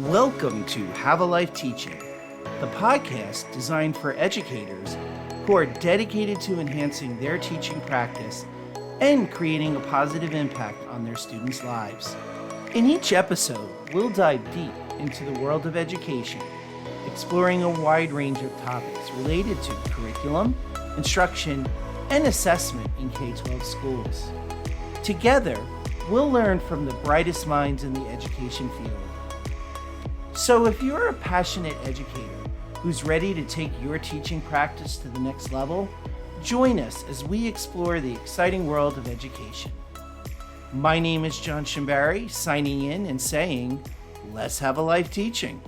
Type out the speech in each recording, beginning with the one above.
Welcome to Have a Life Teaching, the podcast designed for educators who are dedicated to enhancing their teaching practice and creating a positive impact on their students' lives. In each episode, we'll dive deep into the world of education, exploring a wide range of topics related to curriculum, instruction, and assessment in K-12 schools. Together, we'll learn from the brightest minds in the education field. So if you're a passionate educator who's ready to take your teaching practice to the next level, join us as we explore the exciting world of education. My name is John Shimbari, signing in and saying, let's have a life teaching.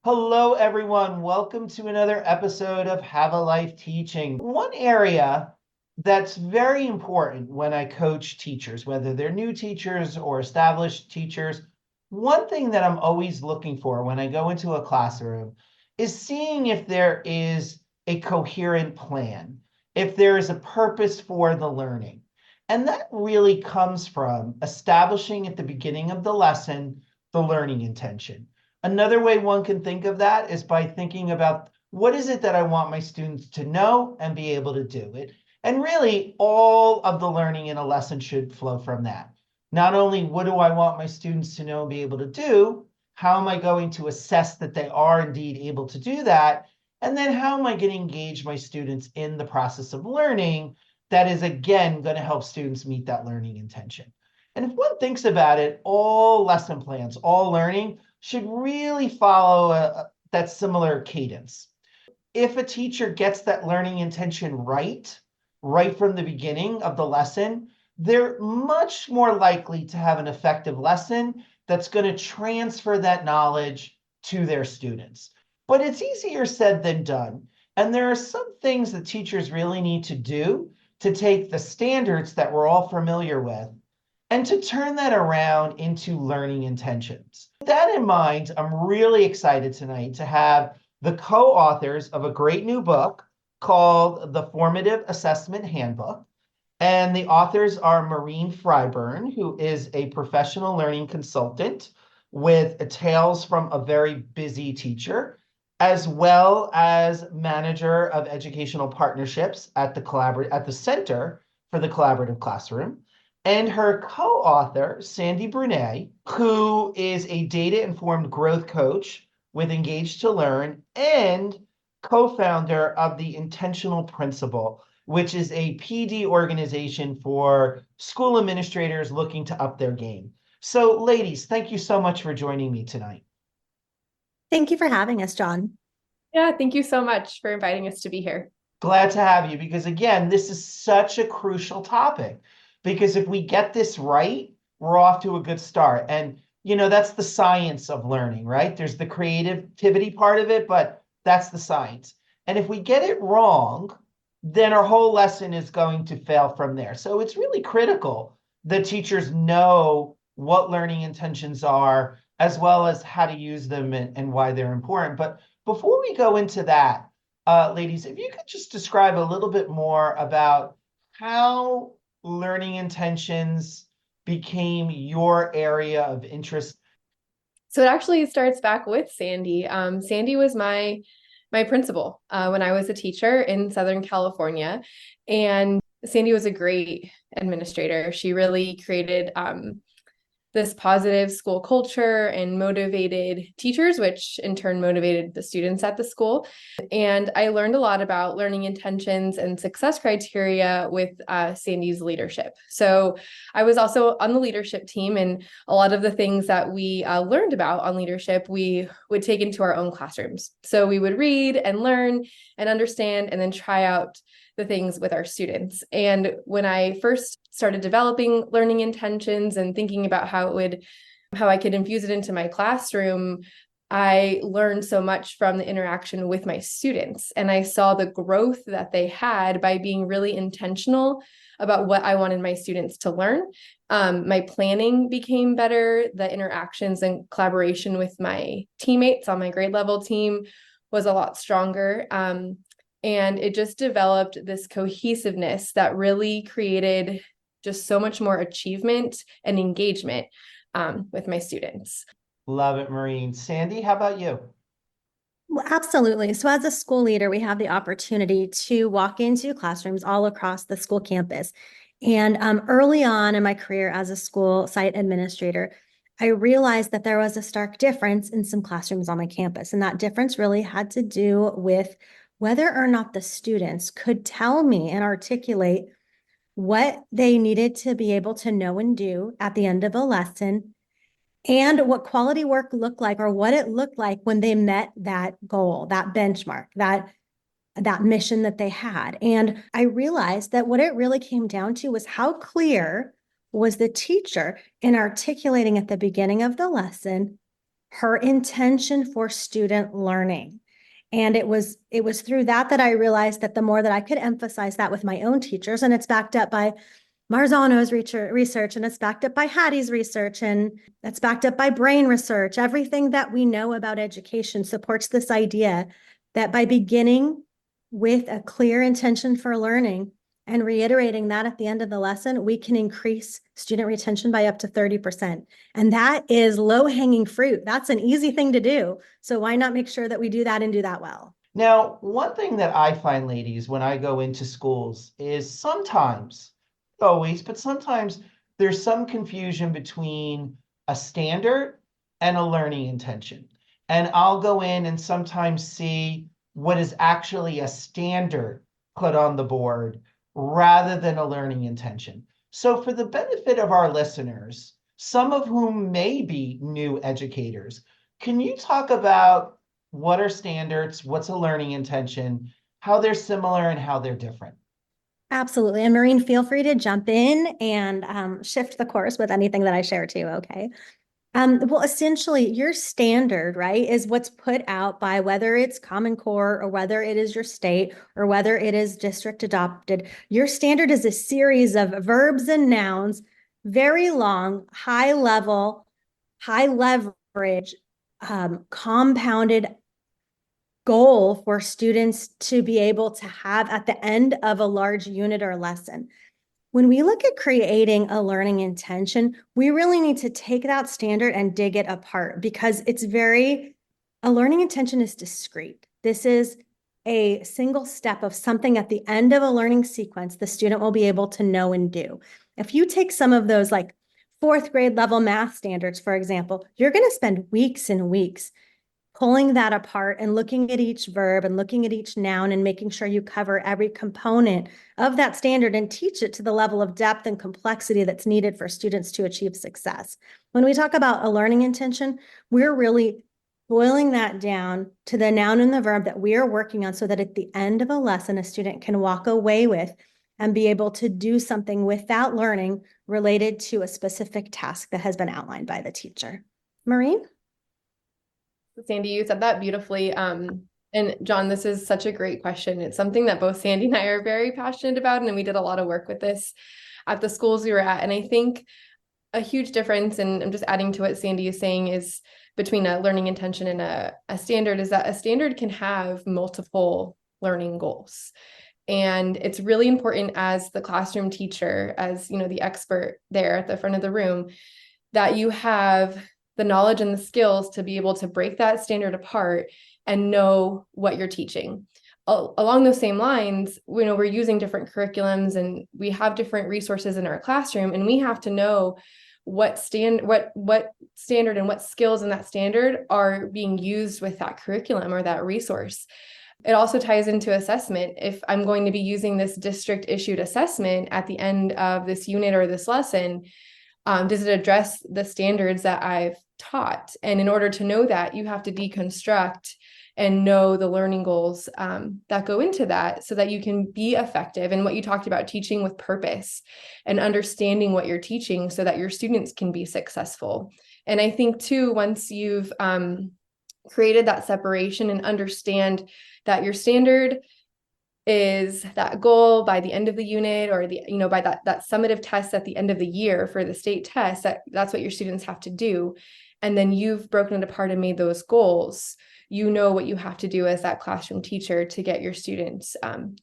Hello, everyone. Welcome to another episode of Have a Life Teaching. One area that's very important when I coach teachers, whether they're new teachers or established teachers, one thing that I'm always looking for when I go into a classroom is seeing if there is a coherent plan, if there is a purpose for the learning. And that really comes from establishing at the beginning of the lesson the learning intention. Another way one can think of that is by thinking about what is it that I want my students to know and be able to do it. And really, all of the learning in a lesson should flow from that. Not only what do I want my students to know and be able to do, how am I going to assess that they are indeed able to do that? And then how am I going to engage my students in the process of learning that is, again, going to help students meet that learning intention? And if one thinks about it, all lesson plans, all learning should really follow that similar cadence. If a teacher gets that learning intention right from the beginning of the lesson, they're much more likely to have an effective lesson that's going to transfer that knowledge to their students. But it's easier said than done. And there are some things that teachers really need to do to take the standards that we're all familiar with and to turn that around into learning intentions. With that in mind, I'm really excited tonight to have the co-authors of a great new book called the Formative Assessment Handbook. And the authors are Freiburn, who is a professional learning consultant with tales from a very busy teacher, as well as manager of educational partnerships at the Center for the Collaborative Classroom, and her co-author, Sandy Brunet, who is a data-informed growth coach with Engage to Learn and co-founder of the Intentional Principal, which is a PD organization for school administrators looking to up their game. So ladies, thank you so much for joining me tonight. Thank you for having us, John. Yeah, thank you so much for inviting us to be here. Glad to have you because, again, this is such a crucial topic because if we get this right, we're off to a good start. And, that's the science of learning, right? There's the creativity part of it, but that's the science. And if we get it wrong, then our whole lesson is going to fail from there. So it's really critical that teachers know what learning intentions are, as well as how to use them and why they're important. But before we go into that, ladies, if you could just describe a little bit more about how learning intentions became your area of interest. So it actually starts back with Sandy. Sandy was my principal when I was a teacher in Southern California. And Sandy was a great administrator. She really created this positive school culture and motivated teachers, which in turn motivated the students at the school. And I learned a lot about learning intentions and success criteria with Sandy's leadership. So I was also on the leadership team, and a lot of the things that we learned about on leadership, we would take into our own classrooms. So we would read and learn and understand and then try out the things with our students. And when I first started developing learning intentions and thinking about how I could infuse it into my classroom, I learned so much from the interaction with my students. And I saw the growth that they had by being really intentional about what I wanted my students to learn. My planning became better. The interactions and collaboration with my teammates on my grade level team was a lot stronger. And it just developed this cohesiveness that really created just so much more achievement and engagement. with my students. Love it, Maureen. Sandy, how about you? Well, absolutely. So as a school leader, we have the opportunity to walk into classrooms all across the school campus. And early on in my career as a school site administrator, I realized that there was a stark difference in some classrooms on my campus. And that difference really had to do with whether or not the students could tell me and articulate what they needed to be able to know and do at the end of a lesson, and what quality work looked like, or what it looked like when they met that goal, that benchmark, that mission that they had. And I realized that what it really came down to was how clear was the teacher in articulating at the beginning of the lesson her intention for student learning. And it was through that I realized that the more that I could emphasize that with my own teachers, and it's backed up by Marzano's research, and it's backed up by Hattie's research, and that's backed up by brain research. Everything that we know about education supports this idea that by beginning with a clear intention for learning and reiterating that at the end of the lesson, we can increase student retention by up to 30%. And that is low-hanging fruit. That's an easy thing to do. So why not make sure that we do that and do that well? Now, one thing that I find, ladies, when I go into schools is sometimes, not always, but sometimes there's some confusion between a standard and a learning intention. And I'll go in and sometimes see what is actually a standard put on the board rather than a learning intention. So for the benefit of our listeners, some of whom may be new educators, can you talk about what are standards, what's a learning intention, how they're similar and how they're different? Absolutely. And Maureen, feel free to jump in and shift the course with anything that I share too, okay? Well, essentially, your standard, right, is what's put out by whether it's Common Core or whether it is your state or whether it is district adopted. Your standard is a series of verbs and nouns, very long, high level, high leverage, compounded goal for students to be able to have at the end of a large unit or lesson. When we look at creating a learning intention, we really need to take that standard and dig it apart, because a learning intention is discrete. This is a single step of something at the end of a learning sequence the student will be able to know and do. If you take some of those like fourth grade level math standards, for example, you're going to spend weeks and weeks pulling that apart and looking at each verb and looking at each noun and making sure you cover every component of that standard and teach it to the level of depth and complexity that's needed for students to achieve success. When we talk about a learning intention, we're really boiling that down to the noun and the verb that we are working on, so that at the end of a lesson, a student can walk away with and be able to do something with that learning related to a specific task that has been outlined by the teacher. Maureen? Sandy, you said that beautifully. And John, this is such a great question. It's something that both Sandy and I are very passionate about, and we did a lot of work with this at the schools we were at. And I think a huge difference, and I'm just adding to what Sandy is saying, is between a learning intention and a standard, is that a standard can have multiple learning goals. And it's really important as the classroom teacher, as the expert there at the front of the room, that you have the knowledge and the skills to be able to break that standard apart and know what you're teaching. Along those same lines, we're using different curriculums and we have different resources in our classroom, and we have to know what standard and what skills in that standard are being used with that curriculum or that resource. It also ties into assessment. If I'm going to be using this district issued assessment at the end of this unit or this lesson, does it address the standards that I've taught? And in order to know that, you have to deconstruct and know the learning goals that go into that, so that you can be effective. And what you talked about, teaching with purpose and understanding what you're teaching so that your students can be successful. And I think too, once you've created that separation and understand that your standard is that goal by the end of the unit, or by that summative test at the end of the year for the state test, that's what your students have to do. And then you've broken it apart and made those goals. You know what you have to do as that classroom teacher to get your students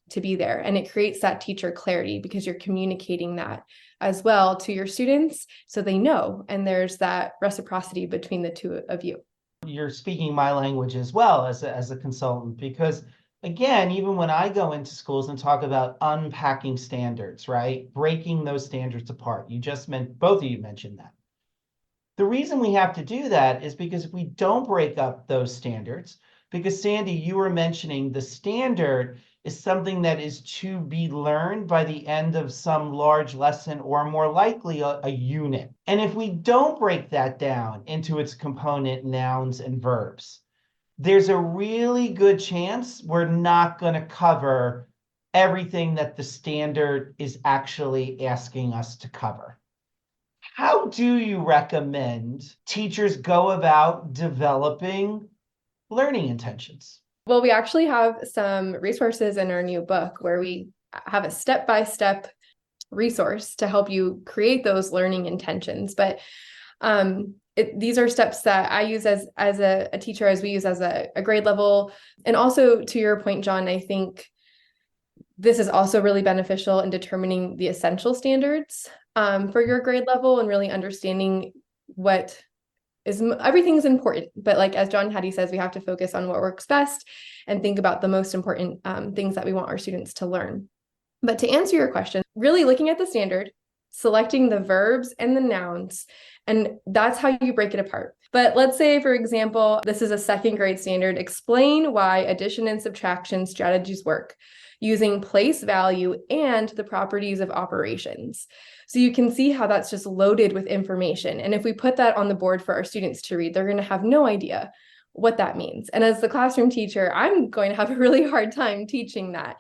to be there. And it creates that teacher clarity, because you're communicating that as well to your students so they know, and there's that reciprocity between the two of you. You're speaking my language as well as a consultant, because again, even when I go into schools and talk about unpacking standards, right? Breaking those standards apart. Both of you mentioned that. The reason we have to do that is because if we don't break up those standards, because Sandy, you were mentioning the standard is something that is to be learned by the end of some large lesson, or more likely a unit. And if we don't break that down into its component nouns and verbs, there's a really good chance we're not going to cover everything that the standard is actually asking us to cover. How do you recommend teachers go about developing learning intentions? Well, we actually have some resources in our new book where we have a step-by-step resource to help you create those learning intentions. But these are steps that I use as a teacher, as we use as a grade level. And also, to your point, John, I think this is also really beneficial in determining the essential standards for your grade level, and really understanding everything's important, but like as John Hattie says, we have to focus on what works best and think about the most important things that we want our students to learn. But to answer your question, really looking at the standard, selecting the verbs and the nouns, and that's how you break it apart. But let's say, for example, this is a second grade standard. Explain why addition and subtraction strategies work using place value and the properties of operations. So you can see how that's just loaded with information. And if we put that on the board for our students to read, they're going to have no idea what that means. And as the classroom teacher, I'm going to have a really hard time teaching that.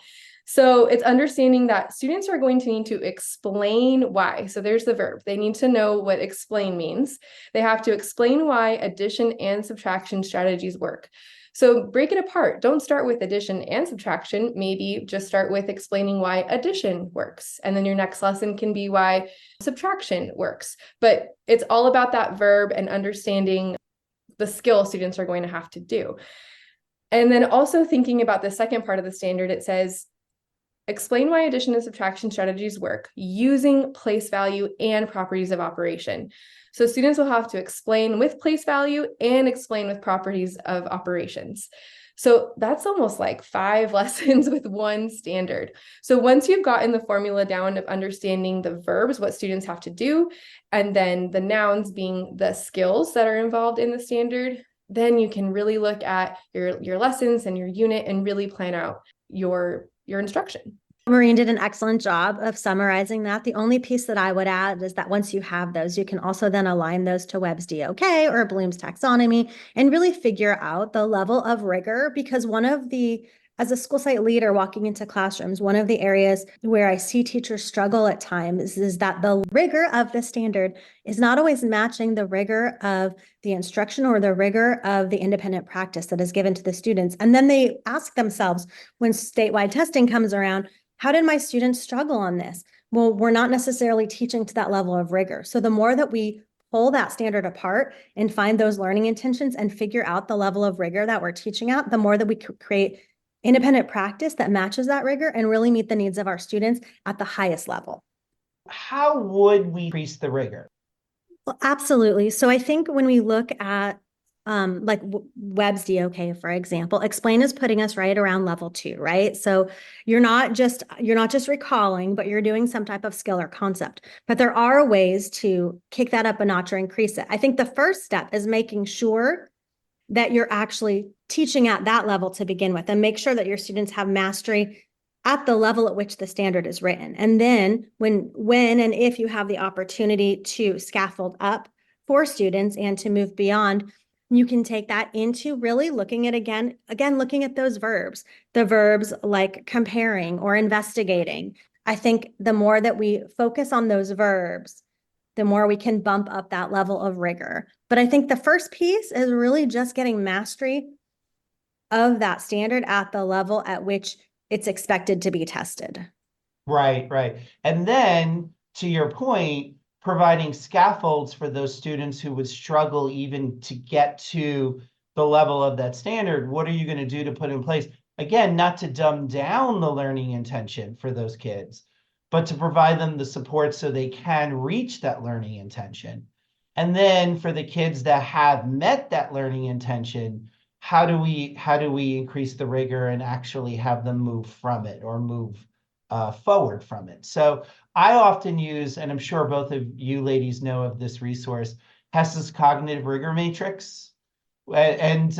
So it's understanding that students are going to need to explain why. So there's the verb. They need to know what explain means. They have to explain why addition and subtraction strategies work. So break it apart. Don't start with addition and subtraction. Maybe just start with explaining why addition works. And then your next lesson can be why subtraction works. But it's all about that verb and understanding the skill students are going to have to do. And then also thinking about the second part of the standard, it says, explain why addition and subtraction strategies work using place value and properties of operation. So students will have to explain with place value and explain with properties of operations. So that's almost like 5 lessons with one standard. So once you've gotten the formula down of understanding the verbs, what students have to do, and then the nouns being the skills that are involved in the standard, then you can really look at your lessons and your unit and really plan out your instruction. Maureen did an excellent job of summarizing that. The only piece that I would add is that once you have those, you can also then align those to Webb's DOK or Bloom's taxonomy and really figure out the level of rigor, because as a school site leader walking into classrooms, one of the areas where I see teachers struggle at times is that the rigor of the standard is not always matching the rigor of the instruction or the rigor of the independent practice that is given to the students. And then they ask themselves, when statewide testing comes around, how did my students struggle on this? Well, we're not necessarily teaching to that level of rigor. So the more that we pull that standard apart and find those learning intentions and figure out the level of rigor that we're teaching at, the more that we create independent practice that matches that rigor and really meet the needs of our students at the highest level. How would we increase the rigor? Well, absolutely. So I think when we look at like Webb's DOK, for example, explain is putting us right around level 2, right? So you're not just recalling, but you're doing some type of skill or concept. But there are ways to kick that up a notch or increase it. I think the first step is making sure that you're actually teaching at that level to begin with, and make sure that your students have mastery at the level at which the standard is written. And then when and if you have the opportunity to scaffold up for students and to move beyond, you can take that into really looking at looking at those verbs, the verbs like comparing or investigating. I think the more that we focus on those verbs, the more we can bump up that level of rigor. But I think the first piece is really just getting mastery of that standard at the level at which it's expected to be tested. Right. And then, to your point, providing scaffolds for those students who would struggle even to get to the level of that standard. What are you going to do to put in place? Again, not to dumb down the learning intention for those kids, but to provide them the support so they can reach that learning intention. And then for the kids that have met that learning intention, how do we increase the rigor and actually have them move from it or move forward from it? So I often use, and I'm sure both of you ladies know of this resource, Hess's Cognitive Rigor Matrix. And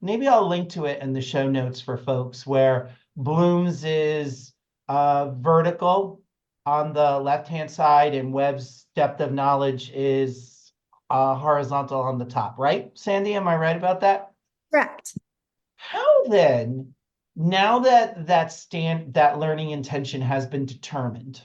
maybe I'll link to it in the show notes for folks, where Bloom's is vertical on the left-hand side and Webb's depth of knowledge is horizontal on the top, right? Sandy, am I right about that? Correct. How then, now that that learning intention has been determined,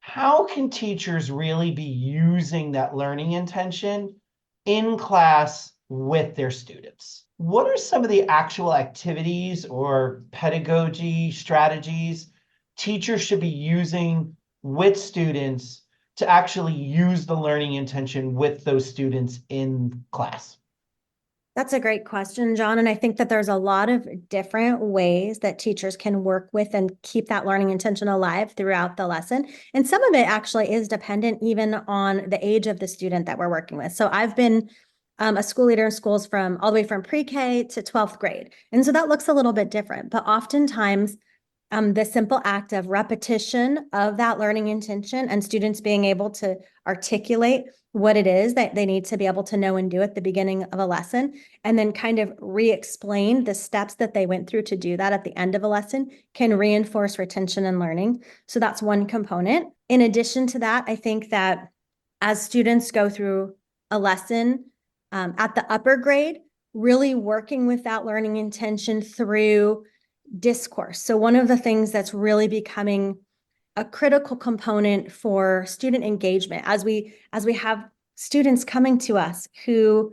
how can teachers really be using that learning intention in class with their students? What are some of the actual activities or pedagogy strategies teachers should be using with students to actually use the learning intention with those students in class? That's a great question, John. And I think that there's a lot of different ways that teachers can work with and keep that learning intention alive throughout the lesson. And some of it actually is dependent even on the age of the student that we're working with. So I've been a school leader in schools from all the way from pre-K to 12th grade. And so that looks a little bit different, but oftentimes the simple act of repetition of that learning intention and students being able to articulate what it is that they need to be able to know and do at the beginning of a lesson, and then kind of re-explain the steps that they went through to do that at the end of a lesson can reinforce retention and learning. So that's one component. In addition to that, I think that as students go through a lesson at the upper grade, really working with that learning intention through discourse. So one of the things that's really becoming a critical component for student engagement as we have students coming to us who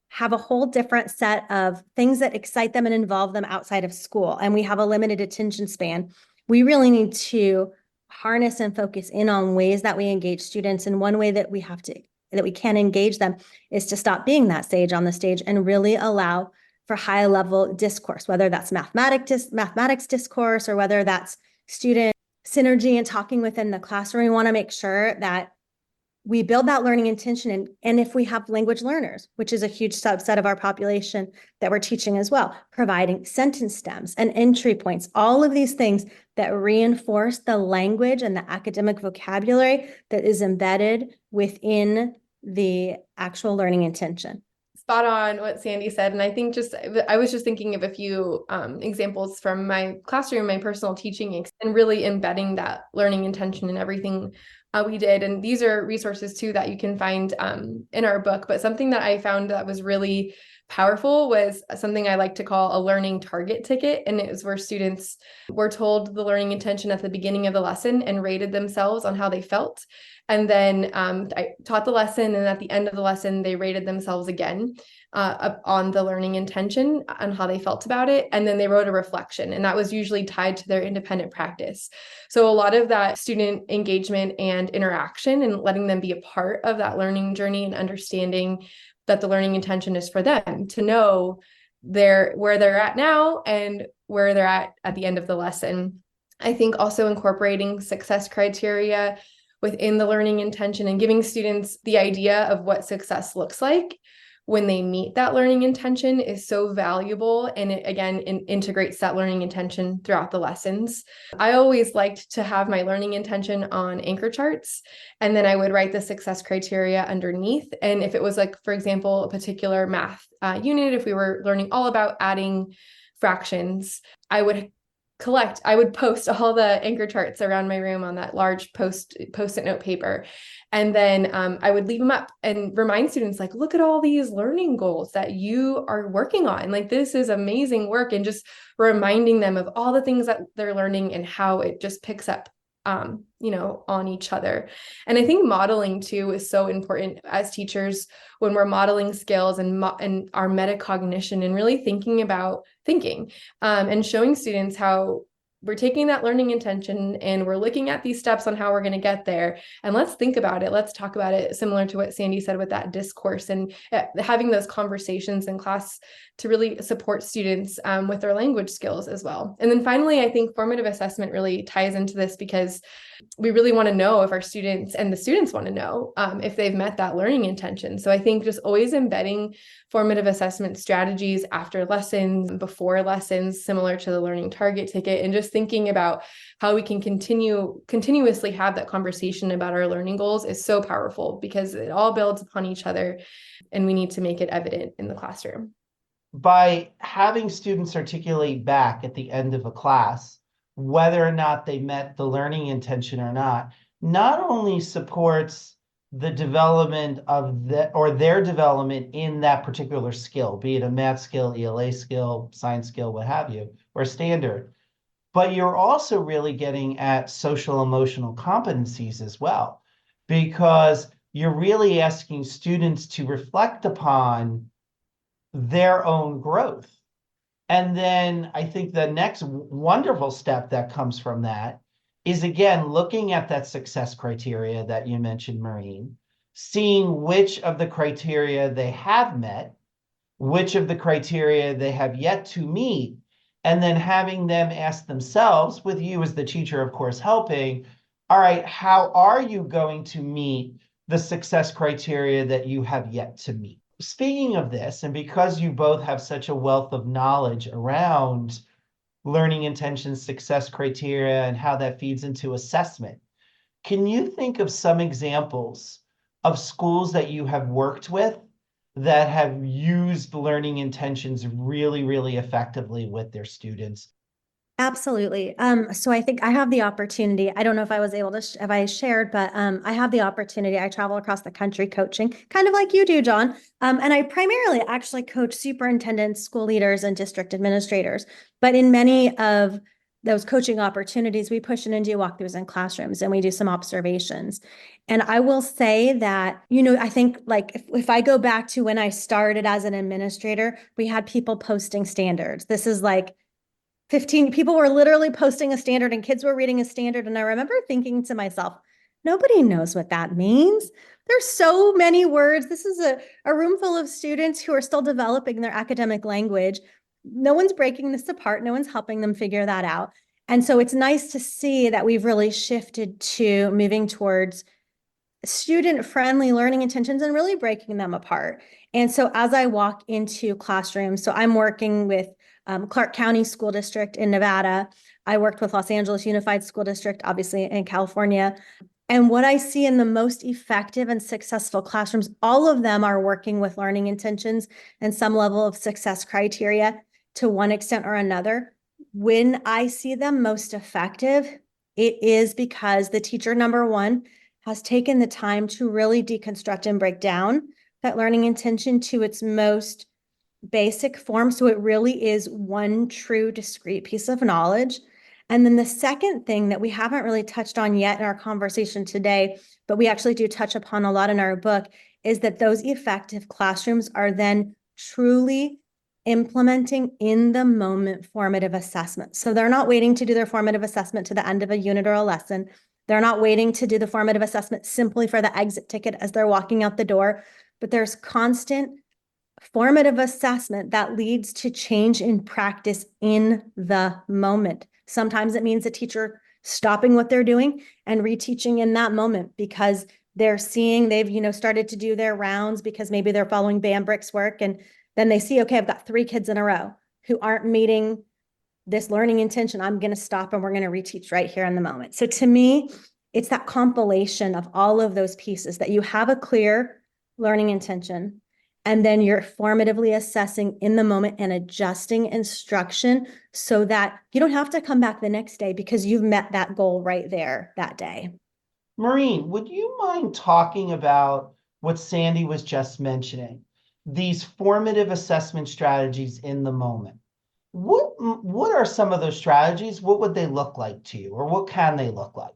have a whole different set of things that excite them and involve them outside of school, and we have a limited attention span, we really need to harness and focus in on ways that we engage students. And one way that we can engage them is to stop being that sage on the stage and really allow for high level discourse, whether that's mathematics discourse or whether that's student synergy and talking within the classroom. We want to make sure that we build that learning intention. And if we have language learners, which is a huge subset of our population that we're teaching as well, providing sentence stems and entry points, all of these things that reinforce the language and the academic vocabulary that is embedded within the actual learning intention. Spot on what Sandy said. And I think I was just thinking of a few examples from my classroom, my personal teaching, and really embedding that learning intention in everything we did. And these are resources too that you can find in our book. But something that I found that was really powerful was something I like to call a learning target ticket. And it was where students were told the learning intention at the beginning of the lesson and rated themselves on how they felt. And then I taught the lesson, and at the end of the lesson, they rated themselves again on the learning intention and how they felt about it. And then they wrote a reflection, and that was usually tied to their independent practice. So a lot of that student engagement and interaction and letting them be a part of that learning journey and understanding that the learning intention is for them to know where they're at now and where they're at the end of the lesson. I think also incorporating success criteria within the learning intention and giving students the idea of what success looks like when they meet that learning intention is so valuable. And it, again, integrates that learning intention throughout the lessons. I always liked to have my learning intention on anchor charts, and then I would write the success criteria underneath. And if it was like, for example, a particular math unit, if we were learning all about adding fractions, I would post all the anchor charts around my room on that large post-it note paper. And then I would leave them up and remind students, like, look at all these learning goals that you are working on. Like, this is amazing work. And just reminding them of all the things that they're learning and how it just picks up, on each other. And I think modeling too is so important as teachers when we're modeling skills and our metacognition and really thinking about thinking and showing students how we're taking that learning intention and we're looking at these steps on how we're going to get there. And let's think about it. Let's talk about it, similar to what Sandy said with that discourse, and having those conversations in class to really support students with their language skills as well. And then finally, I think formative assessment really ties into this because we really want to know if our students, and the students want to know if they've met that learning intention. So I think just always embedding formative assessment strategies after lessons, before lessons, similar to the learning target ticket, and just thinking about how we can continuously have that conversation about our learning goals is so powerful, because it all builds upon each other and we need to make it evident in the classroom. By having students articulate back at the end of a class whether or not they met the learning intention or not only supports the development of their development in that particular skill, be it a math skill, ELA skill, science skill, what have you, or standard, but you're also really getting at social emotional competencies as well, because you're really asking students to reflect upon their own growth. And then I think the next wonderful step that comes from that is, again, looking at that success criteria that you mentioned, Maureen, seeing which of the criteria they have met, which of the criteria they have yet to meet, and then having them ask themselves, with you as the teacher, of course, helping, all right, how are you going to meet the success criteria that you have yet to meet? Speaking of this, and because you both have such a wealth of knowledge around learning intentions, success criteria, and how that feeds into assessment, can you think of some examples of schools that you have worked with that have used learning intentions really, really effectively with their students? Absolutely. So I think I have the opportunity. I don't know if I was able to, if I shared, but I have the opportunity. I travel across the country coaching, kind of like you do, John. And I primarily actually coach superintendents, school leaders, and district administrators. But in many of those coaching opportunities, we push in and do walkthroughs in classrooms, and we do some observations. And I will say that, I think like if I go back to when I started as an administrator, we had people posting standards. This is like 15 people were literally posting a standard and kids were reading a standard. And I remember thinking to myself, nobody knows what that means. There's so many words. This is a room full of students who are still developing their academic language. No one's breaking this apart. No one's helping them figure that out. And so it's nice to see that we've really shifted to moving towards student-friendly learning intentions and really breaking them apart. And so as I walk into classrooms, so I'm working with Clark County School District in Nevada. I worked with Los Angeles Unified School District, obviously in California. And what I see in the most effective and successful classrooms, all of them are working with learning intentions and some level of success criteria to one extent or another. When I see them most effective, it is because the teacher, number one, has taken the time to really deconstruct and break down that learning intention to its most basic form. So it really is one true discrete piece of knowledge. And then the second thing that we haven't really touched on yet in our conversation today, but we actually do touch upon a lot in our book, is that those effective classrooms are then truly implementing in the moment formative assessment. So they're not waiting to do their formative assessment to the end of a unit or a lesson. They're not waiting to do the formative assessment simply for the exit ticket as they're walking out the door, but there's constant formative assessment that leads to change in practice in the moment. Sometimes it means a teacher stopping what they're doing and reteaching in that moment because they're seeing they've, started to do their rounds because maybe they're following Bambrick's work. And then they see, okay, I've got 3 kids in a row who aren't meeting this learning intention. I'm going to stop and we're going to reteach right here in the moment. So to me, it's that compilation of all of those pieces that you have a clear learning intention, and then you're formatively assessing in the moment and adjusting instruction so that you don't have to come back the next day because you've met that goal right there that day. Maureen, would you mind talking about what Sandy was just mentioning, these formative assessment strategies in the moment? What are some of those strategies? What would they look like to you, or what can they look like?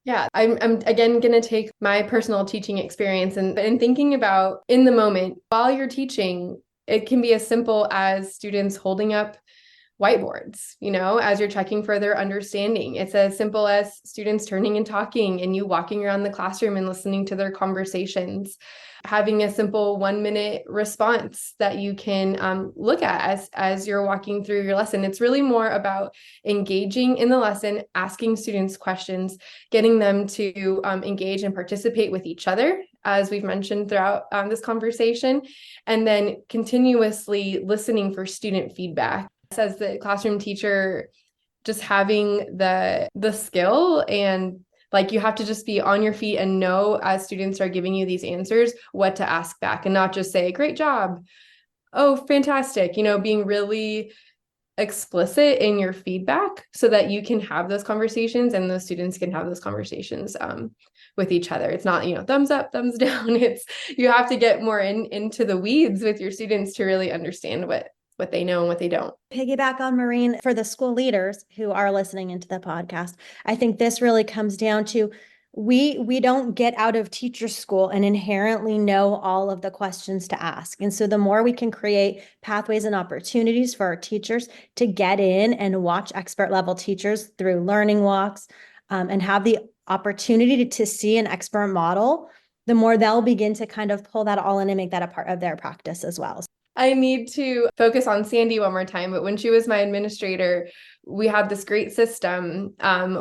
Yeah, I'm again going to take my personal teaching experience and thinking about in the moment while you're teaching. It can be as simple as students holding up whiteboards, as you're checking for their understanding. It's as simple as students turning and talking and you walking around the classroom and listening to their conversations. Having a simple 1-minute response that you can look at as you're walking through your lesson. It's really more about engaging in the lesson, asking students questions, getting them to engage and participate with each other, as we've mentioned throughout this conversation, and then continuously listening for student feedback. As the classroom teacher, just having the skill and you have to just be on your feet and know, as students are giving you these answers, what to ask back and not just say, great job. Oh, fantastic. Being really explicit in your feedback so that you can have those conversations and those students can have those conversations with each other. It's not, thumbs up, thumbs down. It's, you have to get more into the weeds with your students to really understand what they know and what they don't. Piggyback on Maureen, for the school leaders who are listening into the podcast, I think this really comes down to we don't get out of teacher school and inherently know all of the questions to ask. And so the more we can create pathways and opportunities for our teachers to get in and watch expert level teachers through learning walks and have the opportunity to see an expert model, the more they'll begin to kind of pull that all in and make that a part of their practice as well. I need to focus on Sandy one more time, but when she was my administrator, we had this great system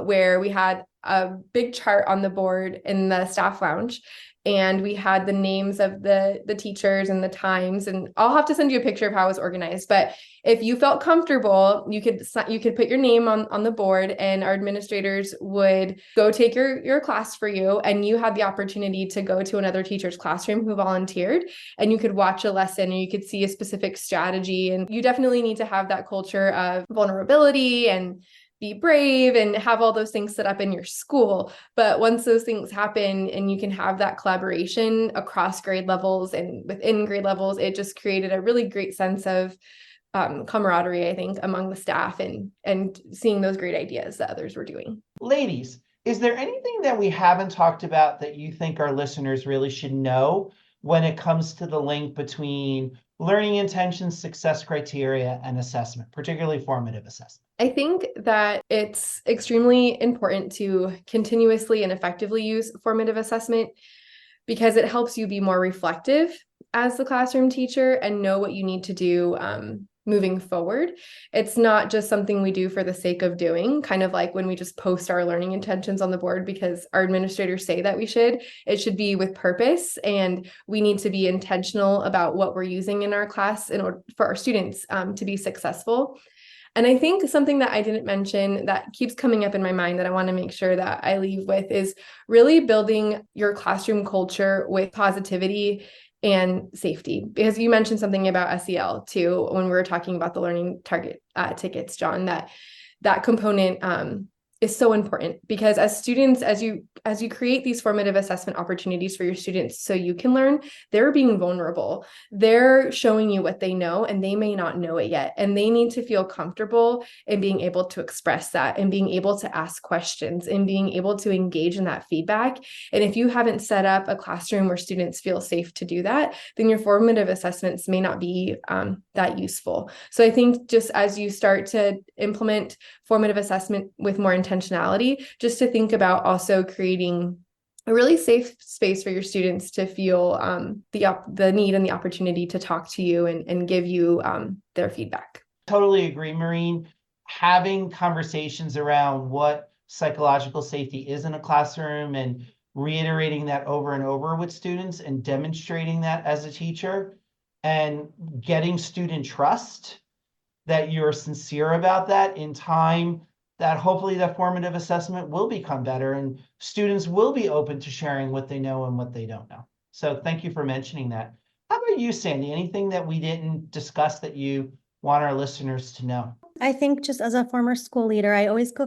where we had a big chart on the board in the staff lounge, and we had the names of the teachers and the times, and I'll have to send you a picture of how it was organized. But if you felt comfortable, you could put your name on the board, and our administrators would go take your class for you, and you had the opportunity to go to another teacher's classroom who volunteered, and you could watch a lesson, and you could see a specific strategy. And you definitely need to have that culture of vulnerability and be brave and have all those things set up in your school. But once those things happen and you can have that collaboration across grade levels and within grade levels, it just created a really great sense of camaraderie, I think, among the staff and seeing those great ideas that others were doing. Ladies, is there anything that we haven't talked about that you think our listeners really should know when it comes to the link between learning intentions, success criteria, and assessment, particularly formative assessment? I think that it's extremely important to continuously and effectively use formative assessment because it helps you be more reflective as the classroom teacher and know what you need to do moving forward. It's not just something we do for the sake of doing, kind of like when we just post our learning intentions on the board because our administrators say that we should. It should be with purpose, and we need to be intentional about what we're using in our class in order for our students to be successful. And I think something that I didn't mention that keeps coming up in my mind that I want to make sure that I leave with is really building your classroom culture with positivity and safety. Because you mentioned something about SEL too, when we were talking about the learning target tickets, John, that component is so important because as students, as you create these formative assessment opportunities for your students so you can learn, they're being vulnerable. They're showing you what they know and they may not know it yet. And they need to feel comfortable in being able to express that and being able to ask questions and being able to engage in that feedback. And if you haven't set up a classroom where students feel safe to do that, then your formative assessments may not be that useful. So I think just as you start to implement formative assessment with more intentionality, just to think about also creating a really safe space for your students to feel the need and the opportunity to talk to you and give you their feedback. Totally agree, Maureen. Having conversations around what psychological safety is in a classroom and reiterating that over and over with students and demonstrating that as a teacher and getting student trust that you're sincere about that in time, that hopefully that formative assessment will become better and students will be open to sharing what they know and what they don't know. So thank you for mentioning that. How about you, Sandy? Anything that we didn't discuss that you want our listeners to know? I think just as a former school leader, I always go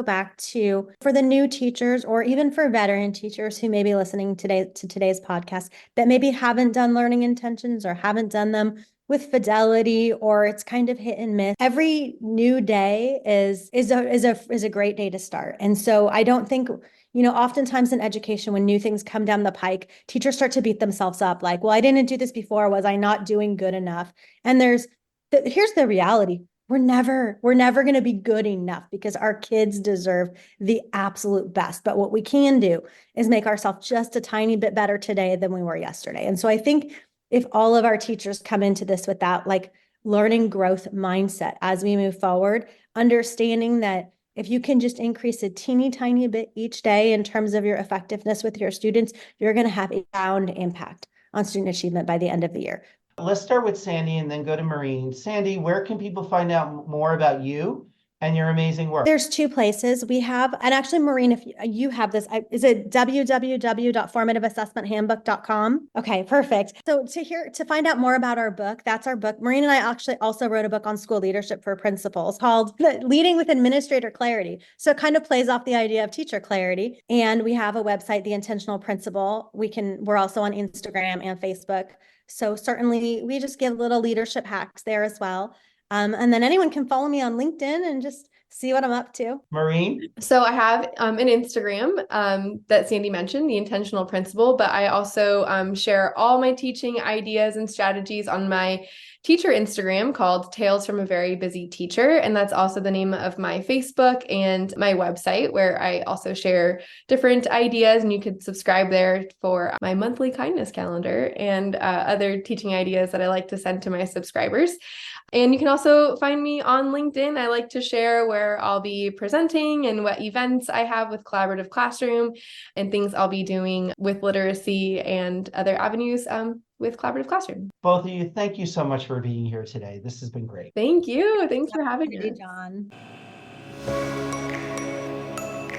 back to, for the new teachers or even for veteran teachers who may be listening today to today's podcast that maybe haven't done learning intentions or haven't done them with fidelity, or it's kind of hit and miss. Every new day is a great day to start. And so I don't think, oftentimes in education, when new things come down the pike, teachers start to beat themselves up like, well, I didn't do this before. Was I not doing good enough? And here's the reality. we're never going to be good enough because our kids deserve the absolute best. But what we can do is make ourselves just a tiny bit better today than we were yesterday. And so I think if all of our teachers come into this with that like learning growth mindset as we move forward, understanding that if you can just increase a teeny tiny bit each day in terms of your effectiveness with your students, you're going to have a profound impact on student achievement by the end of the year. Let's start with Sandy and then go to Maureen. Sandy, where can people find out more about you and your amazing work? There's two places we have, and actually, Maureen, if you have this, is it www.formativeassessmenthandbook.com? Okay, perfect. So to find out more about our book, that's our book. Maureen and I actually also wrote a book on school leadership for principals called Leading with Administrator Clarity. So it kind of plays off the idea of teacher clarity. And we have a website, The Intentional Principal. We're also on Instagram and Facebook. So certainly we just give little leadership hacks there as well. And then anyone can follow me on LinkedIn and just see what I'm up to. Maureen? So I have an Instagram that Sandy mentioned, The Intentional Principal, but I also share all my teaching ideas and strategies on my teacher Instagram called Tales from a Very Busy Teacher. And that's also the name of my Facebook and my website, where I also share different ideas, and you could subscribe there for my monthly kindness calendar and other teaching ideas that I like to send to my subscribers. And you can also find me on LinkedIn. I like to share where I'll be presenting and what events I have with Collaborative Classroom and things I'll be doing with literacy and other avenues with Collaborative Classroom. Both of you, thank you so much for being here today. This has been great. Thank you. Thanks for having me, John.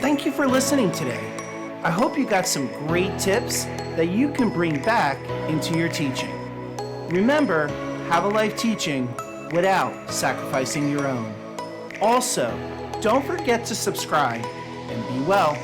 Thank you for listening today. I hope you got some great tips that you can bring back into your teaching. Remember, have a life teaching without sacrificing your own. Also, don't forget to subscribe and be well.